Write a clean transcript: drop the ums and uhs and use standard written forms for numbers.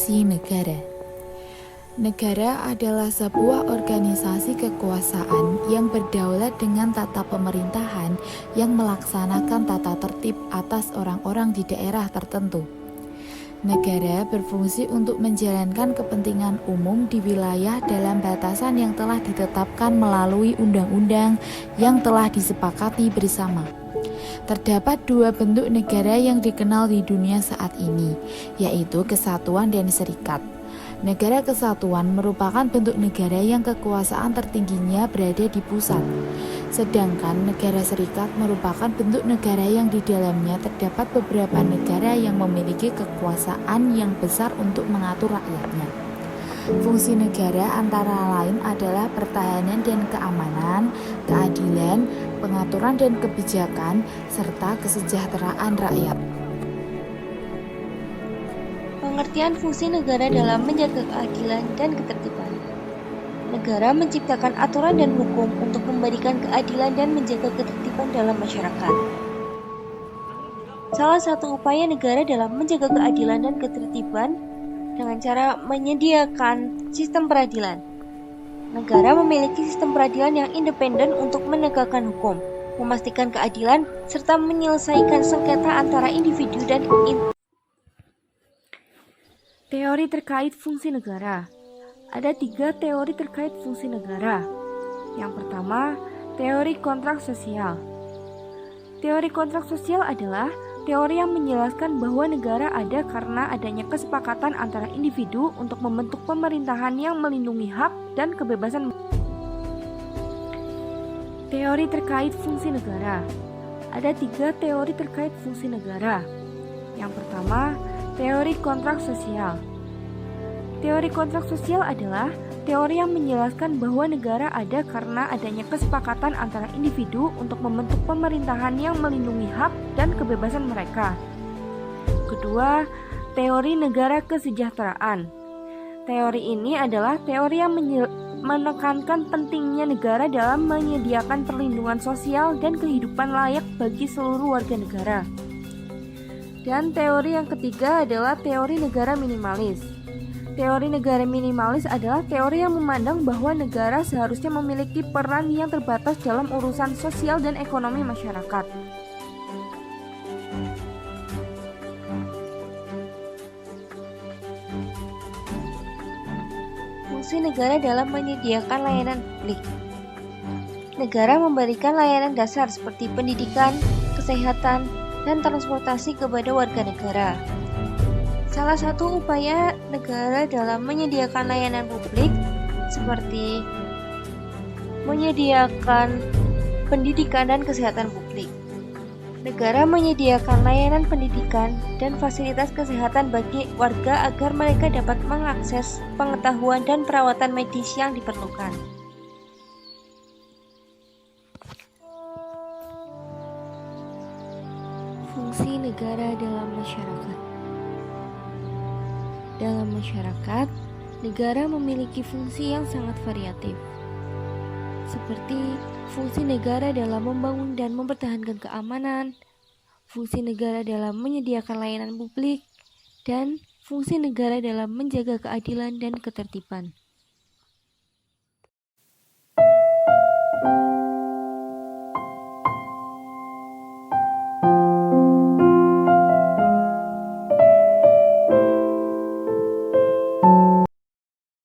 Fungsi negara. Negara adalah sebuah organisasi kekuasaan yang berdaulat dengan tata pemerintahan yang melaksanakan tata tertib atas orang-orang di daerah tertentu. Negara berfungsi untuk menjalankan kepentingan umum di wilayah dalam batasan yang telah ditetapkan melalui undang-undang yang telah disepakati bersama. Terdapat dua bentuk negara yang dikenal di dunia saat ini, yaitu kesatuan dan serikat. Negara kesatuan merupakan bentuk negara yang kekuasaan tertingginya berada di pusat. Sedangkan negara serikat merupakan bentuk negara yang di dalamnya terdapat beberapa negara yang memiliki kekuasaan yang besar untuk mengatur rakyatnya. Fungsi negara antara lain adalah pertahanan dan keamanan, keadilan, pengaturan dan kebijakan, serta kesejahteraan rakyat. Pengertian fungsi negara dalam menjaga keadilan dan ketertiban. Negara menciptakan aturan dan hukum untuk memberikan keadilan dan menjaga ketertiban dalam masyarakat. Salah satu upaya negara dalam menjaga keadilan dan ketertiban dengan cara menyediakan sistem peradilan. Negara memiliki sistem peradilan yang independen untuk menegakkan hukum, memastikan keadilan, serta menyelesaikan sengketa antara individu dan Teori terkait fungsi negara. Ada 3 teori terkait fungsi negara. Yang pertama, teori kontrak sosial. Teori kontrak sosial adalah teori yang menjelaskan bahwa negara ada karena adanya kesepakatan antara individu untuk membentuk pemerintahan yang melindungi hak dan kebebasan. Teori terkait fungsi negara. Ada 3 teori terkait fungsi negara. Yang pertama, teori kontrak sosial. Teori kontrak sosial adalah teori yang menjelaskan bahwa negara ada karena adanya kesepakatan antara individu untuk membentuk pemerintahan yang melindungi hak dan kebebasan mereka. Kedua, teori negara kesejahteraan. Teori ini adalah teori yang menekankan pentingnya negara dalam menyediakan perlindungan sosial dan kehidupan layak bagi seluruh warga negara. Dan teori yang ketiga adalah teori negara minimalis. Teori negara minimalis adalah teori yang memandang bahwa negara seharusnya memiliki peran yang terbatas dalam urusan sosial dan ekonomi masyarakat. Fungsi negara dalam menyediakan layanan publik. Negara memberikan layanan dasar seperti pendidikan, kesehatan, dan transportasi kepada warga negara. Salah satu upaya negara dalam menyediakan layanan publik seperti menyediakan pendidikan dan kesehatan publik. Negara menyediakan layanan pendidikan dan fasilitas kesehatan bagi warga agar mereka dapat mengakses pengetahuan dan perawatan medis yang diperlukan. Fungsi negara dalam masyarakat. Dalam masyarakat, negara memiliki fungsi yang sangat variatif, seperti fungsi negara dalam membangun dan mempertahankan keamanan, fungsi negara dalam menyediakan layanan publik, dan fungsi negara dalam menjaga keadilan dan ketertiban.